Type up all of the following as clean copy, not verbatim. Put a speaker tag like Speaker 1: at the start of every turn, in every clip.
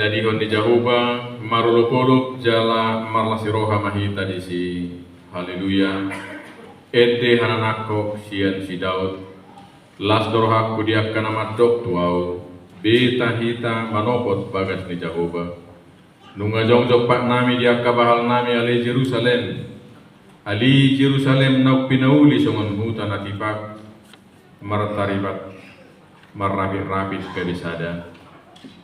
Speaker 1: nadihon ni Jahuba marulupulup jala marlasiroha mahita di si haleluya ede hananakok sian si Daud las dorohak kudiak kana madok tuau beta hita manopot bagas ni Jahuba nunga jongjok pak nami dia kabahal nami ali Jerusalem nau pinauli songon hutan atipak martaribat marrapit-rapit kabisada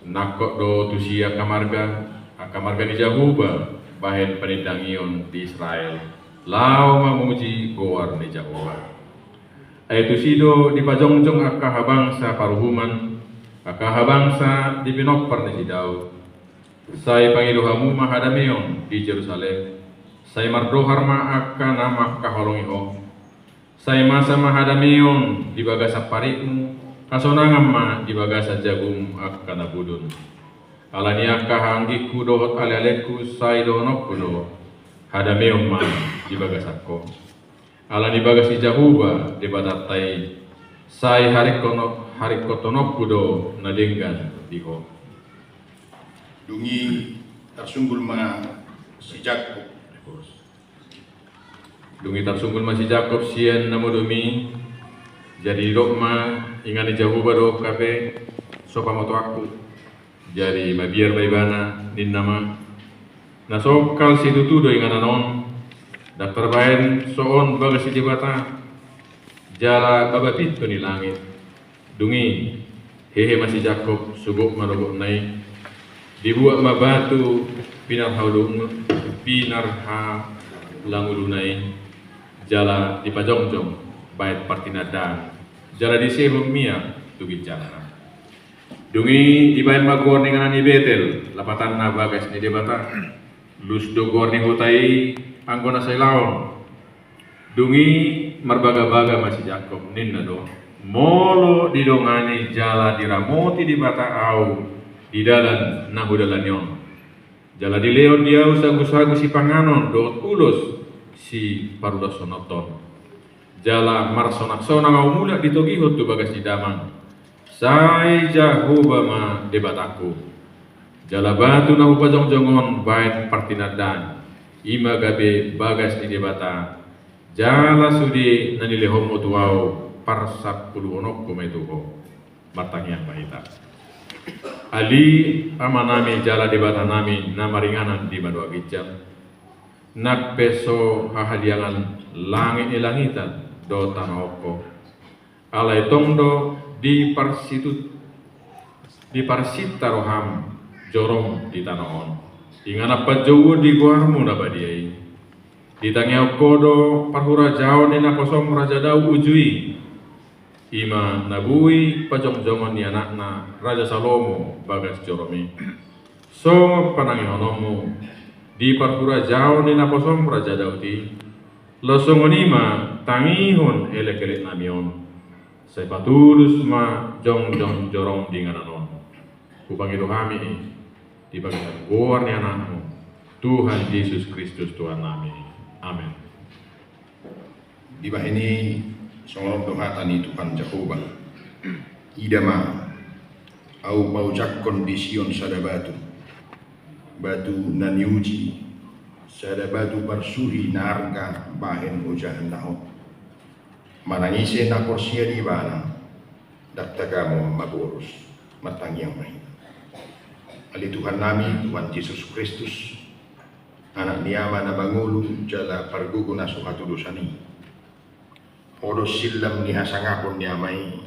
Speaker 1: nakok do tusia kamarga di Jahuba bahen penidangion di Israel lau mamuji goar ni Jahuba ayatu sido di pajongjong akahabangsa paruhuman akahabangsa di pinokpar ni si Daud say pangiluhamu mahadameon di Jerusalem say mardohar ma akka nama kaholongiho say masa mahadameon di bagasa parikmu kasonangan ma di bagasa jagum akka nabudun alani akka hanggiku dohot ale-aleku say dohonokku do hadameon ma di bagasakko alani bagasi Jahuba di batatai say harikotonokku do nadenggan diho
Speaker 2: dungi tersunggul ma si Jakob
Speaker 1: dungi tersunggul ma si Jakob sian namudumi jadi dokma ingani Jahuba do kabe sopa moto aku jadi mabiar baibana ninnama nasokal si tutu do ingana non daftar bayan soon baga si dibata jala babapit ni langit dungi hehe masih Jakob subuk marobok naik dibuat mabatu pinarha langulunai jala di pajongjong bait partinadang jala di sebumia tu bicara dungi di bait magor dengan ni Betel lapatan na bagas ni debata lus do gor ni hutai anggona sailaon dungi marbaga-baga masih Jakob ninna do molo didongani jala diramoti di bata au di dalan nahudalanyon jala di leon dia usagus-agus si panganon dot ulos si parudasonoton jala marsonak-sonak au mulak ditogihot tu bagas di damang say Jahuba ma debataku jala batu nahu pajong-jongon bait partinadan ima gabe bagas di debata jala sudi nanilehom tuau parsak puluonok kumetuho matangnya bahita Ali amanami jala debata nami namaringanan di madua gijam nak peso hahadiangan langit ilangitan do tanah oko alai tongdo di parsita roham jorong di tanah on ingana pajowo di guarmu nabadiai di tangia kodo parhura jao nina kosom raja dau ujui ima nabui pajong-jongon ni anakna Raja Salomo bagas joromi songo panangi honomu di parpura jauh ni naposom Raja Dauti losongonima tangihon elek-elek namion sepatulus ma jong-jong jorong di ngananon kupangilu kami di bagian goar ni anakmu Tuhan Yesus Kristus Tuhan nami amin.
Speaker 2: Di bawah ini songon dohatani Tuhan Jahuba idama au paujak kondision sada batu naniuji sada batu barsuhi narga bahen ujahan nahot manangise na korsia di bana daktagamo magurus matangyang mahina ali Tuhan nami Tuhan Yesus Kristus anak niyama na bangulu jala pargugo na suhatu dosani odo silam ni hasangapon ni amai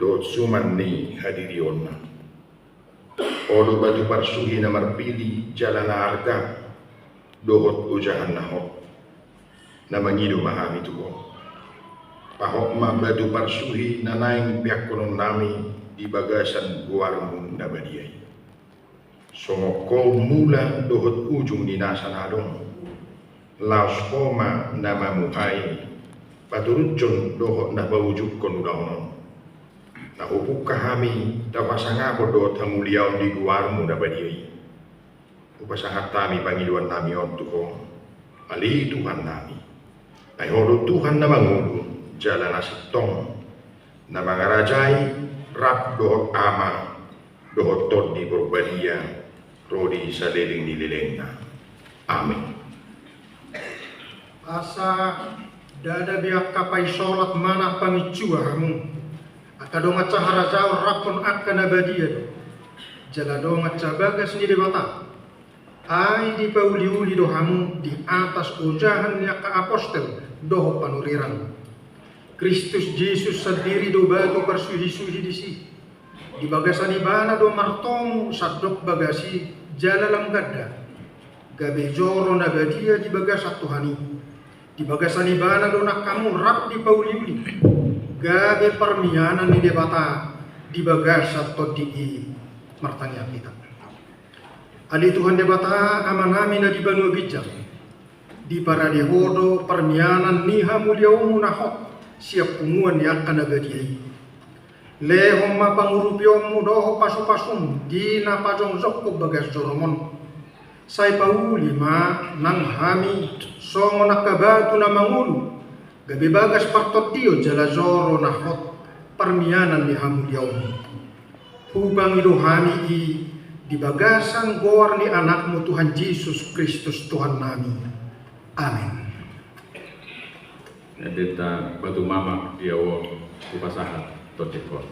Speaker 2: do suman ni hadirion odo batu parsuhi na marpili jalan arga dohot ujahan nahok na mangido mahami tuko pahok ma batu parsuhi na naing pihak konon nami di bagasan guarmu na badiay songoko mula dohot ujung ni nasanadong laos koma na mamuhay paturutjon dohot na bawujuk konudaonon na upuk kahami tapasanga ko do tamuliaw di guarmu na badiay upasahat tami pangiluan nami on tuko ali Tuhan nami ay hodo Tuhan na mangulo jala nasitong na mga rajay rap dohot ama dohot tod di berbahia Rodi saliling nililengna. Amin.
Speaker 3: Asa dada biak kapai sholat mana pamicuamu akadonga cahara jauh rapon akan abadia jaladonga cabagas ni debata ai di pauli-uli dohamu di atas ujahan ya ka apostel doho panuriran Kristus Yesus sendiri do batu persuhi-suhi disi di bagasani bana do martomu sadok bagasi jalalam gadda gabe joro nabadia di bagasat Tuhani di bagasani bana do nak kamu rap di pauli-uli gabe permianan ni debata di bagasat todigi martanya kita ali Tuhan debata amanami na di banu bijak di para dehodo permianan niha muliaumu nahot siap punguan di akan nagadiai lehom mapangurupiomu doho pasu-pasum di napajong zokko bagas joromon sai pauli ma nang hami songo nakabatu na mangulu gabi bagas partotio jala zoro nahot permianan ni hamuliaumu hubang ido hami di bagasan gor ni anakmu Tuhan Yesus Kristus Tuhan nami. Amin.
Speaker 1: Deta batu mama diawo upasaha totikor.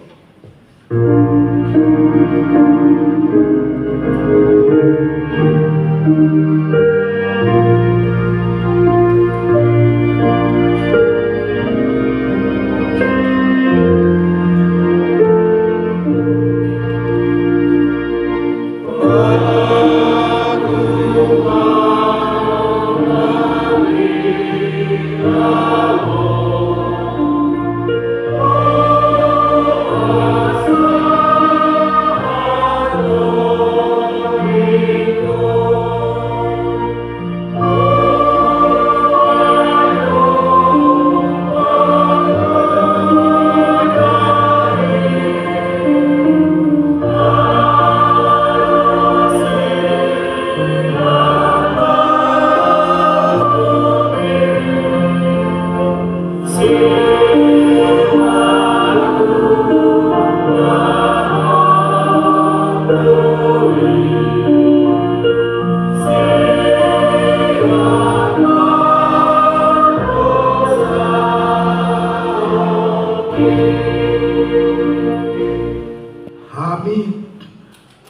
Speaker 4: Kami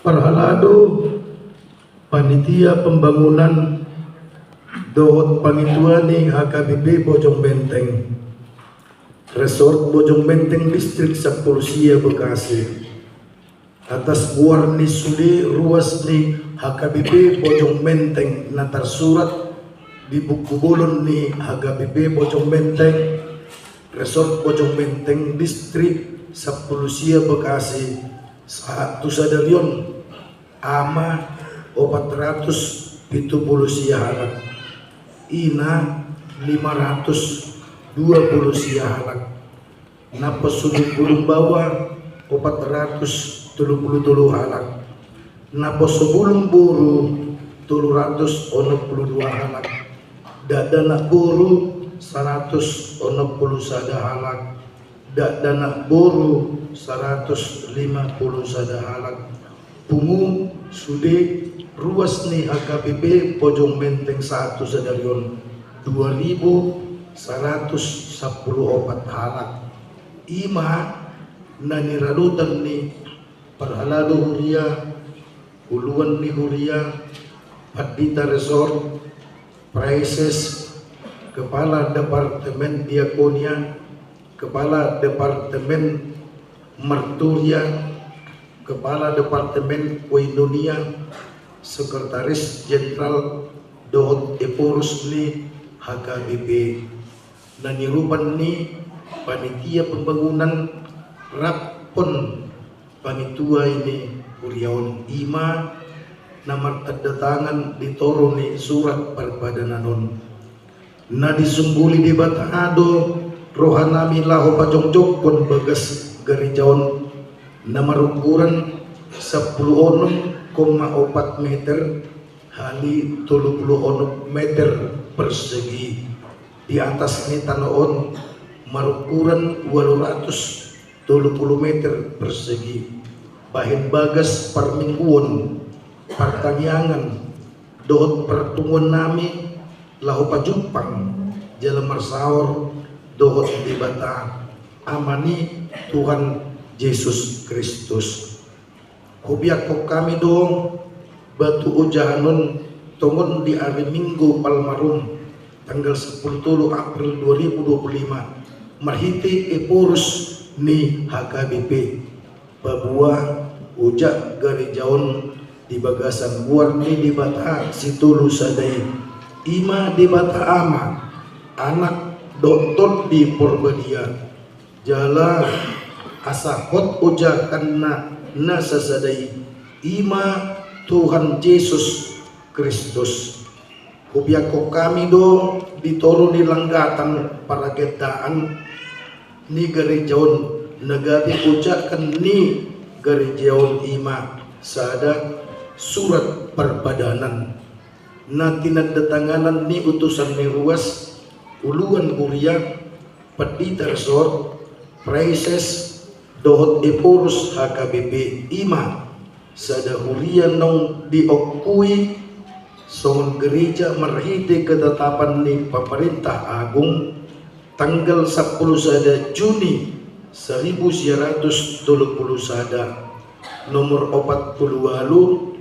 Speaker 4: perhalado panitia pembangunan dohot pangituani HKBP Bojong Menteng Resort Bojong Menteng Distrik Sapulsia Bekasi atas warni sude ruas ni HKBP Bojong Menteng natar surat di buku bolon ni HKBP Bojong Menteng Resort Bojong Menteng Distrik Sapulsia Bekasi satu sadarion ama 470 siahalak ina 520 siahalak napa sudut bulung bawah 433 halak napa sebulung buru 362 halak dadana buru 160 halak dana buru 150 halak pungu sude ruas ni HKBP Bojong Menteng 1 sadarion 2114 halak ima naniradutan ni perhalado huria uluan ni huria Padita Resort Prices Kepala Departemen Diakonia Kepala Departemen Merturia, Kepala Departemen Koinonia, Sekretaris Jenderal Dohot Epurus ni HKBP. Nanirupan ni panitia pembangunan Rapon Panitua ini Uriaon Ima namar tanda tangan ditoro ni surat perbadananon. Na disumbuli di Batado rohanami lahu pajongjok kon bagas garijaon nomor ukuran 10,4 meter hali 36 meter persegi di atas ni tanoon marukuran 830 meter persegi bahin bagas per mingguan pertanyaan dohot pertemuan nami lahu pajupang jalan marsaor dohot di bata amani Tuhan Yesus Kristus. Hubiak ko kami dong batu ujahanon tongon di hari Minggu Palmarum tanggal 10 April 2025 marhiti epurus ni HKBP babua ujak gari jaon di bagasan warni di bata situlu sadai ima di bata ama anak doktor di Porbadia jala asahot ujakan na sasadai ima Tuhan Yesus Kristus. Hubiako kami do ditoro ni langgatan para gedaan ni gerejaon negari ujakan ni gerejaon ima sada surat perbadanan na tinagdatanganan ni utusan ni ruas uluan kuria Pendita Resort Praises dohot epurus HKBP ima sada hurian nong diokui songon gereja marhite ketetapan ni pemerintah agung tanggal 10 sada Juni 1930 sada nomor 48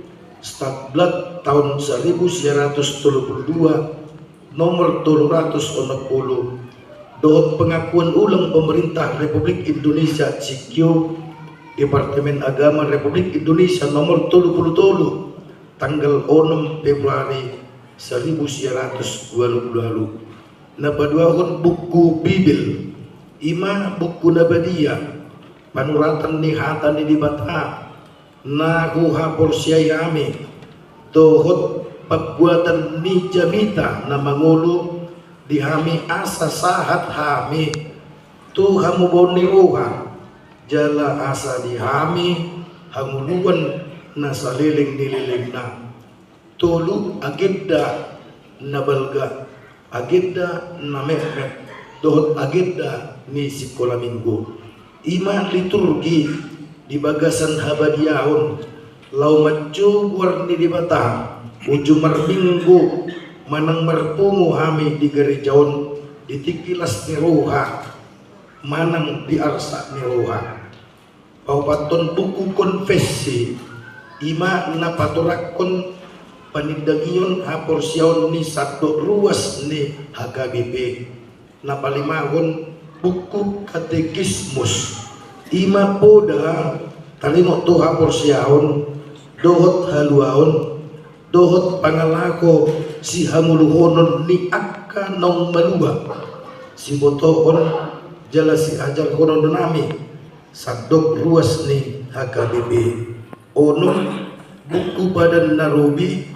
Speaker 4: Stadblad tahun 1932 nomor 360 dohot pengakuan ulang pemerintah Republik Indonesia CQ Departemen Agama Republik Indonesia nomor 37 tanggal 6 Februari 1920 napaduahon buku Bibil ima buku Nabadia panuratan ni hatan ni dibata nahu hapor siyayami dohot pagbuatan ni jamita na mangulu dihami asa sahat hami tu hamu boni ruha jala asa dihami hanguluan na saliling nililing na tulu agenda na balga agenda na mehmet dohot agenda ni sikola minggu ima liturgi di bagasan habadiahon lau macu warni di bata ujumar minggu manang marpungu hami di gerejaon ditikilas ni roha manang di arsa ni roha paupaton buku konfesi ima napaturakon panindagion haporsyaon ni satu ruas ni HKBP napalimahon buku katekismus ima poda talino to haporsyaon dohot haluaon dohot pangalako si hamuluhonon ni akka nong malua si botoon jala si ajar konon nami sadok ruas ni HKBP onon buku badan narubi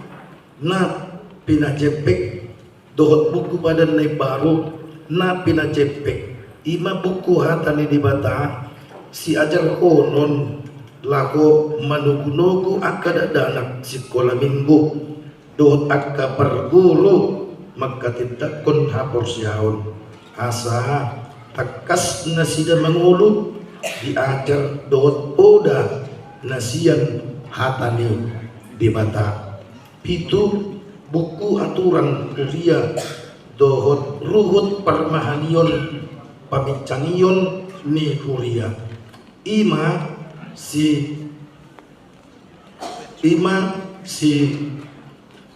Speaker 4: na pinacepek dohot buku badan na baru na pinacepek ima buku hata ni dibata si ajar konon lako manugunogu akka danak sikola minggu dohot akka perguru magkatindakon haporsyaon asa takas na sida mangulu diajar dohot oda nasian hatani di mata pitu buku aturan kuliah dohot ruhut permahanion pamicanion ni kuliah ima si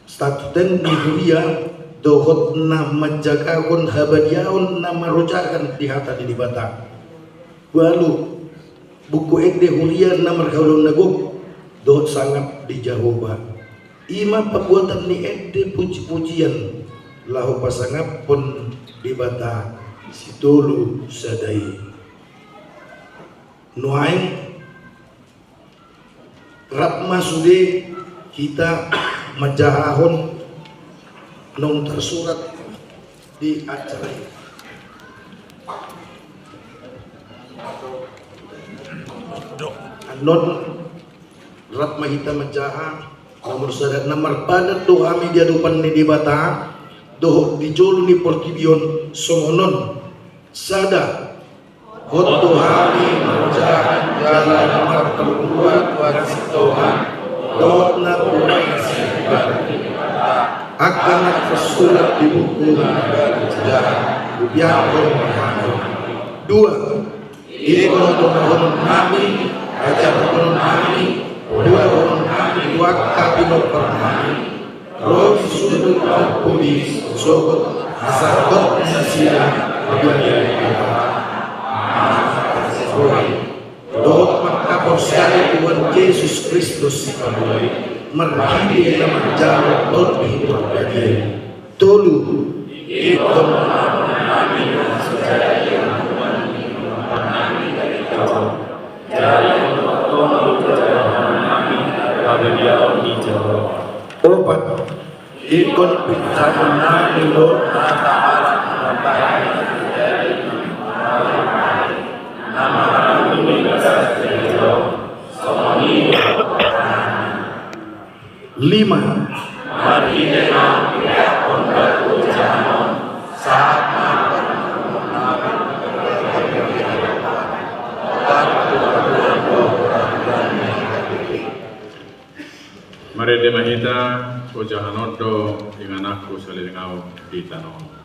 Speaker 4: statuten ni kuliah dohot na menjagakan habadiaon na marojakan di hata di bata walu buku ekde kuliah na markaulun nagog dohot sangat di Jahoba ima perbuatan ni ekde puji-pujian lahu pasangap pun di bata situlu sadai nuain Ratma sude kita majahahon nong tersurat di acara anon Ratma kita majaha nomor sadat nomor padat do kami diadupan ni di bata doh dijol ni portibion songonon sada Hotu kami menjahat jalan nomor terbuat buat si Tuhan dohot na buhay akan tersurat di buku sejarah Biyakon Mahano. 2. Ikon tunahon kami, raja tunahon kami, dua orang kami, dua kabinot kami. Roh sudut terpulis, sobat asal nasira bagi Dohot makaporsyari Tuhan Yesus Kristus merhati dalam jalan Tuhan hidup bagi tolu ikon kami secara yang kami dari kau dari opat ikon pintahan nami lo lima mari dengan Biyakon batu janon saat
Speaker 1: mari demahita o jahanodo dengan aku salingau di tanon.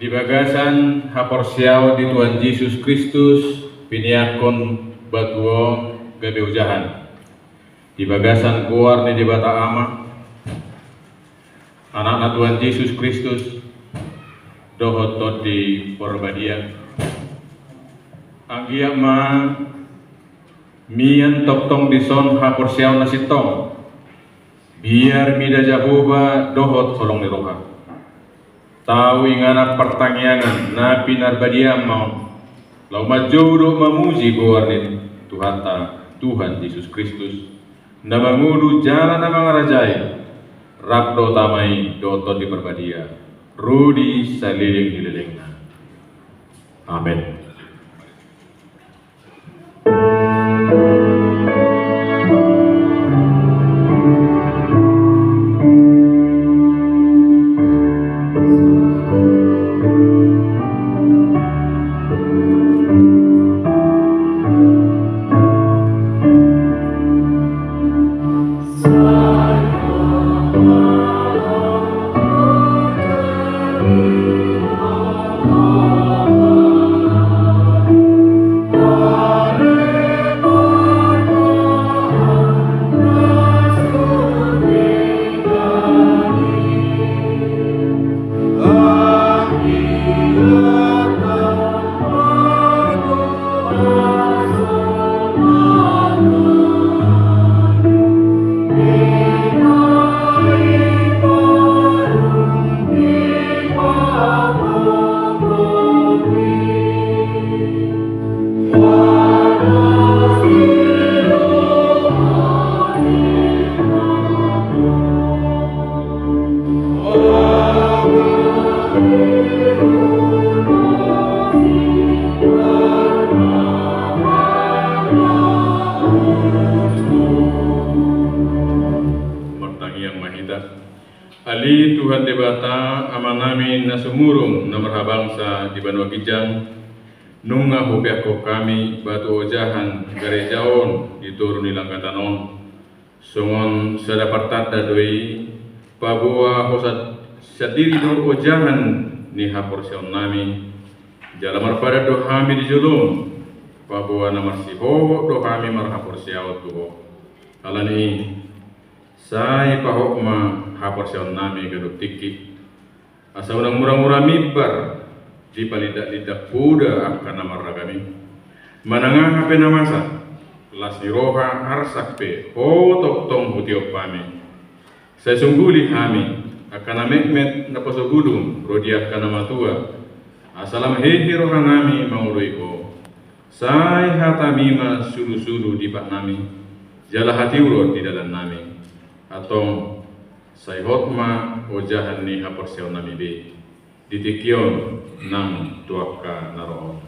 Speaker 1: Di bagasan haporsiao di Tuhan Yesus Kristus piniakon batuo gabe ujahan. Di bagasan keluar ni di bata ama anak Tuhan Yesus Kristus dohotot di porbadia anggia ma mian toktong di son haporsiao nasitong biar mida Jehovah dohot solong di roha. Tahu ingana pertanyaan na pinarbadia mau lau majodo mamuji goarnin Tuhan Yesus Kristus na mangudu jalan na mangarajai rapdo tamai doto di perbadia rudi saliling dilelengna. Amin. Ali Tuhan debata amanami nasumurung nomor bangsa di Banua Kijang nunga hupiako kami batu ojahan garejaon dituruni langkatanon songon sadapartat dadoi pabua hosat syadiri do ojahan ni haporsion nami jalamar pada do hami di julum pabua namar si ho do hami mar haporsiao tuho alani sai pahokma haporsion nami gaduk tiki asa urang murah-murah mibar di palidak-lidak puda akan namar ragami mananga hape namasa las niroha arsak pe ho tok tong hutiop pami saya sungguli kami akan mekmet na pasogudum rodiak kana matua asalam hehe roha ngami mauroi ho sai hata mima sulu-sulu di pak nami jala hati urut di dalam nami atau sai hotma ojahan ni haporsiao nami be ditikion nang tuaka naro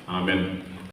Speaker 1: amen.